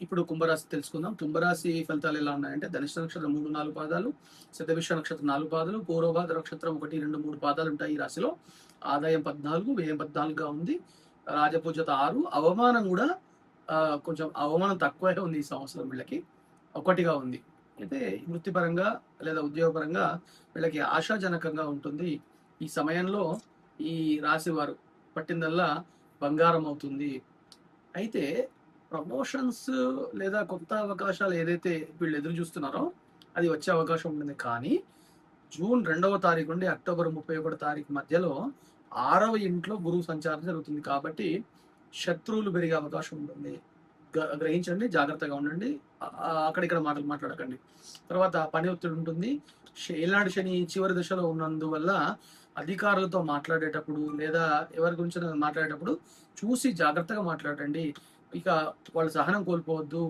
ఇప్పుడు కుంభరాశి తెలుసుకుందాం. కుంభరాశి ఫలితాలు ఎలా ఉన్నాయంటే ధనిష్ట నక్షత్రం 3, 4 పాదాలు, శతభిష నక్షత్రం 4 పాదాలు, పూర్వభాద్ర నక్షత్రం 1, 2, 3 పాదాలు ఉంటాయి ఈ రాశిలో. ఆదాయం 14, వ్యయం 14గా ఉంది. రాజపూజ్యత 6, అవమానం కూడా కొంచెం అవమానం తక్కువే ఉంది ఈ సంవత్సరం వీళ్ళకి. 1గా ఉంది. అయితే వృత్తిపరంగా లేదా ఉద్యోగపరంగా వీళ్ళకి ఆశాజనకంగా ఉంటుంది. ఈ సమయంలో ఈ రాశి వారు పట్టిందల్లా బంగారం అవుతుంది. అయితే ప్రమోషన్స్ లేదా కొత్త అవకాశాలు ఏదైతే వీళ్ళు ఎదురు చూస్తున్నారో అది వచ్చే అవకాశం ఉంటుంది. కానీ జూన్ 2వ తారీఖు నుండి అక్టోబర్ 31 తారీఖు మధ్యలో 6వ ఇంట్లో గురువు సంచారం జరుగుతుంది. కాబట్టి శత్రువులు పెరిగే అవకాశం ఉంటుంది. గ్రహించండి, జాగ్రత్తగా ఉండండి. అక్కడిక్కడ మాటలు మాట్లాడకండి. తర్వాత పని ఒత్తిడి ఉంటుంది. ఏలినాటి శని చివరి దశలో ఉన్నందువల్ల అధికారులతో మాట్లాడేటప్పుడు లేదా ఎవరి గురించి మాట్లాడేటప్పుడు చూసి జాగ్రత్తగా మాట్లాడండి. ఇక వాళ్ళ సహనం కోల్పోవద్దు.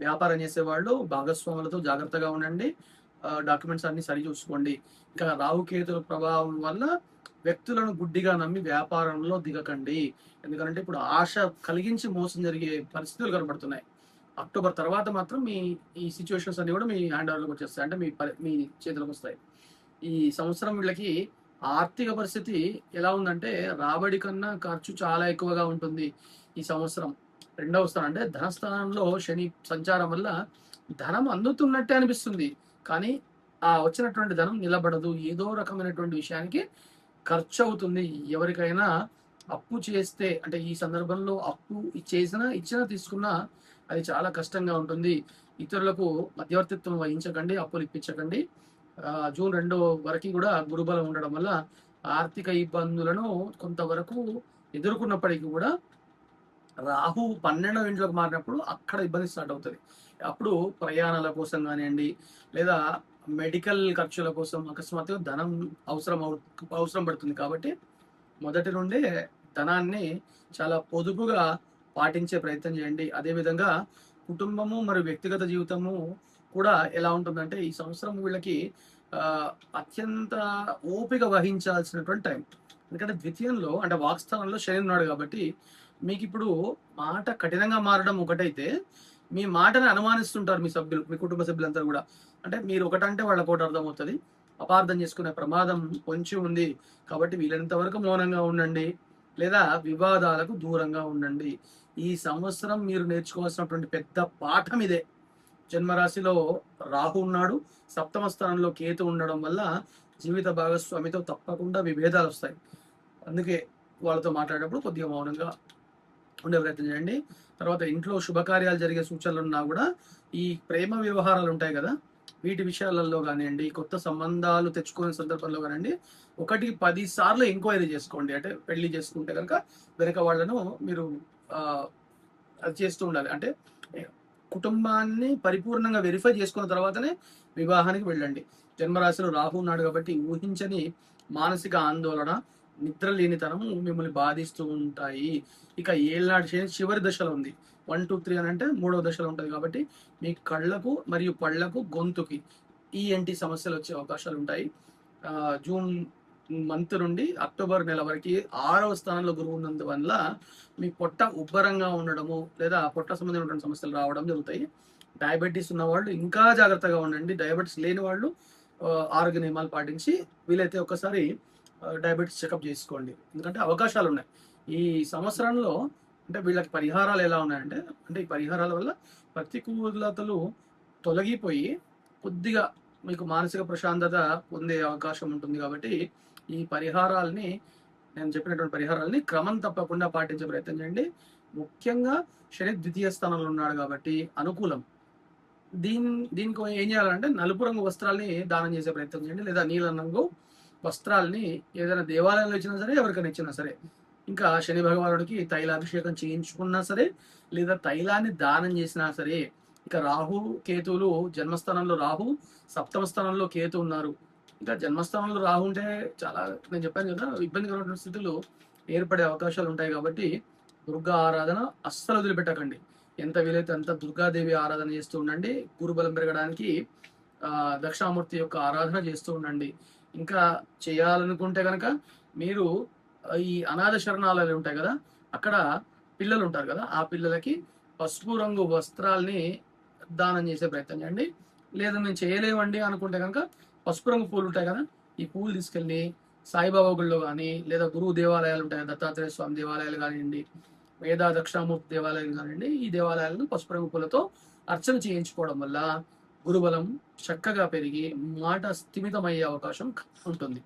వ్యాపారం చేసేవాళ్ళు భాగస్వాములతో జాగ్రత్తగా ఉండండి. డాక్యుమెంట్స్ అన్ని సరి చూసుకోండి. ఇంకా రాహుకేతుల ప్రభావం వల్ల వ్యక్తులను గుడ్డిగా నమ్మి వ్యాపారంలో దిగకండి. ఎందుకంటే ఇప్పుడు ఆశ కలిగించి మోసం జరిగే పరిస్థితులు కనబడుతున్నాయి. అక్టోబర్ తర్వాత మాత్రం ఈ సిచ్యువేషన్స్ అన్ని కూడా మీ హ్యాండ్ ఓవర్లోకి వచ్చేస్తాయి. అంటే మీ చేతిలోకి వస్తాయి. ఈ సంవత్సరం వీళ్ళకి ఆర్థిక పరిస్థితి ఎలా ఉందంటే రాబడి కన్నా ఖర్చు చాలా ఎక్కువగా ఉంటుంది ఈ సంవత్సరం. 2వ స్థానం అంటే ధనస్థానంలో శని సంచారం వల్ల ధనం అందుతున్నట్టే అనిపిస్తుంది. కానీ ఆ వచ్చినటువంటి ధనం నిలబడదు. ఏదో రకమైనటువంటి విషయానికి ఖర్చు అవుతుంది. ఎవరికైనా అప్పు చేస్తే అంటే ఈ సందర్భంలో అప్పు ఇచ్చినా తీసుకున్నా అది చాలా కష్టంగా ఉంటుంది. ఇతరులకు మధ్యవర్తిత్వం వహించకండి, అప్పులు ఇప్పించకండి. జూన్ 2 వరకు కూడా గురుబలం ఉండడం వల్ల ఆర్థిక ఇబ్బందులను కొంతవరకు ఎదుర్కొన్నప్పటికీ కూడా రాహు 12వ ఇంట్లోకి మారినప్పుడు అక్కడ ఇబ్బంది స్టార్ట్ అవుతుంది. అప్పుడు ప్రయాణాల కోసం కానివ్వండి లేదా మెడికల్ ఖర్చుల కోసం అకస్మాత్తుగా ధనం అవసరం పడుతుంది. కాబట్టి మొదటి నుండే ధనాన్ని చాలా పొదుపుగా పాటించే ప్రయత్నం చేయండి. అదేవిధంగా కుటుంబము మరియు వ్యక్తిగత జీవితము కూడా ఎలా ఉంటుందంటే ఈ సంవత్సరం వీళ్ళకి అత్యంత ఓపిక వహించాల్సినటువంటి టైం. ఎందుకంటే ద్వితీయంలో అంటే వాక్స్థానంలో శని ఉన్నాడు కాబట్టి మీకు ఇప్పుడు మాట కఠినంగా మారడం ఒకటైతే మీ మాటని అనుమానిస్తుంటారు మీ కుటుంబ సభ్యులంతా కూడా. అంటే మీరు ఒకటంటే వాళ్ళకి ఒకటి అర్థమవుతుంది. అపార్థం చేసుకునే ప్రమాదం పొంచి ఉంది. కాబట్టి వీలైనంత వరకు మౌనంగా ఉండండి లేదా వివాదాలకు దూరంగా ఉండండి. ఈ సంవత్సరం మీరు నేర్చుకోవాల్సినటువంటి పెద్ద పాఠం ఇదే. జన్మరాశిలో రాహు ఉన్నాడు, 7వ స్థానంలో కేతు ఉండడం వల్ల జీవిత భాగస్వామితో తప్పకుండా విభేదాలు వస్తాయి. అందుకే వాళ్ళతో మాట్లాడేటప్పుడు కొద్దిగా మౌనంగా ఉండే ప్రయత్నం చేయండి. తర్వాత ఇంట్లో శుభకార్యాలు జరిగే సూచనలు ఉన్నా కూడా ఈ ప్రేమ వ్యవహారాలు ఉంటాయి కదా, వీటి విషయాలలో కానివ్వండి, కొత్త సంబంధాలు తెచ్చుకునే సందర్భంలో కానివ్వండి 1కి 10 సార్లు ఎంక్వైరీ చేసుకోండి. అంటే పెళ్లి చేసుకుంటే కనుక వెనక వాళ్ళను మీరు అది చేస్తూ ఉండాలి. అంటే కుటుంబాన్ని పరిపూర్ణంగా వెరిఫై చేసుకున్న తర్వాతనే వివాహానికి వెళ్ళండి. జన్మరాశిలో రాహు ఉన్నాడు కాబట్టి ఊహించని మానసిక ఆందోళన, నిద్ర లేనితనము మిమ్మల్ని బాధిస్తూ ఉంటాయి. ఇక ఏళ్ళనాటి శని చివరి దశలో ఉంది. 1, 2, 3 అని అంటే 3వ దశలో ఉంటుంది. కాబట్టి మీ కళ్ళకు మరియు పళ్ళకు గొంతుకి ఈఎన్టీ సమస్యలు వచ్చే అవకాశాలు ఉంటాయి. జూన్ మంత్ నుండి అక్టోబర్ నెల వరకు 6వ స్థానంలో గురువు ఉన్నందువల్ల మీ పొట్ట ఉబ్బరంగా ఉండడము లేదా పొట్ట సంబంధించిన సమస్యలు రావడం జరుగుతాయి. డయాబెటీస్ ఉన్న వాళ్ళు ఇంకా జాగ్రత్తగా ఉండండి. డయాబెటీస్ లేని వాళ్ళు ఆరోగ్య నియమాలు పాటించి వీలైతే ఒకసారి డయాబెటీస్ చెకప్ చేసుకోండి. ఎందుకంటే అవకాశాలు ఉన్నాయి ఈ సంవత్సరంలో. అంటే వీళ్ళకి పరిహారాలు ఎలా ఉన్నాయంటే అంటే ఈ పరిహారాల వల్ల ప్రతికూలతలు తొలగిపోయి కొద్దిగా మీకు మానసిక ప్రశాంతత పొందే అవకాశం ఉంటుంది. కాబట్టి ఈ పరిహారాలని నేను చెప్పినటువంటి పరిహారాలని క్రమం తప్పకుండా పాటించే ప్రయత్నం చేయండి. ముఖ్యంగా శని 2వ స్థానంలో ఉన్నాడు కాబట్టి అనుకూలం. దీనికి ఏం చేయాలంటే నలుపు రంగు వస్త్రాలని దానం చేసే ప్రయత్నం చేయండి లేదా నీలం రంగు వస్త్రాలని ఏదైనా దేవాలయంలో ఇచ్చినా సరే, ఎవరికైనా ఇచ్చినా సరే. ఇంకా శని భగవానుడికి తైలాభిషేకం చేయించుకున్నా సరే లేదా తైలాన్ని దానం చేసినా సరే. ఇక రాహు కేతువులు జన్మస్థానంలో రాహు, 7వ స్థానంలో కేతు ఉన్నారు. ఇంకా జన్మస్థానంలో రాహు ఉంటే చాలా నేను చెప్పాను కదా ఇబ్బందికరమైన స్థితులు ఏర్పడే అవకాశాలు ఉంటాయి. కాబట్టి దుర్గా ఆరాధన అస్సలు వదిలిపెట్టకండి. ఎంత వీలైతే అంత దుర్గాదేవి ఆరాధన చేస్తూ ఉండండి. గురుబలం పెరగడానికి దక్షిణామూర్తి యొక్క ఆరాధన చేస్తూ ఉండండి. ఇంకా చేయాలనుకుంటే కనుక మీరు ఈ అనాథ శరణాలయాలు ఉంటాయి కదా, అక్కడ పిల్లలు ఉంటారు కదా, ఆ పిల్లలకి పసుపు రంగు వస్త్రాల్ని దానం చేసే ప్రయత్నం చేయండి. లేదా మేము చేయలేమండి అనుకుంటే కనుక పసుపు రంగు పూలు ఉంటాయి కదా, ఈ పూలు తీసుకెళ్ళి సాయిబాబా గుళ్ళో కానీ, లేదా గురువు దేవాలయాలు ఉంటాయి, దత్తాత్రేయ స్వామి దేవాలయాలు కానివ్వండి, వేద దక్షిణామూర్తి దేవాలయాలు కానివ్వండి, ఈ దేవాలయాలను పసుపు రంగు పూలతో అర్చన చేయించుకోవడం వల్ల గురుబలం చక్కగా పెరిగి మాట స్థిమితమయ్యే అవకాశం ఉంటుంది.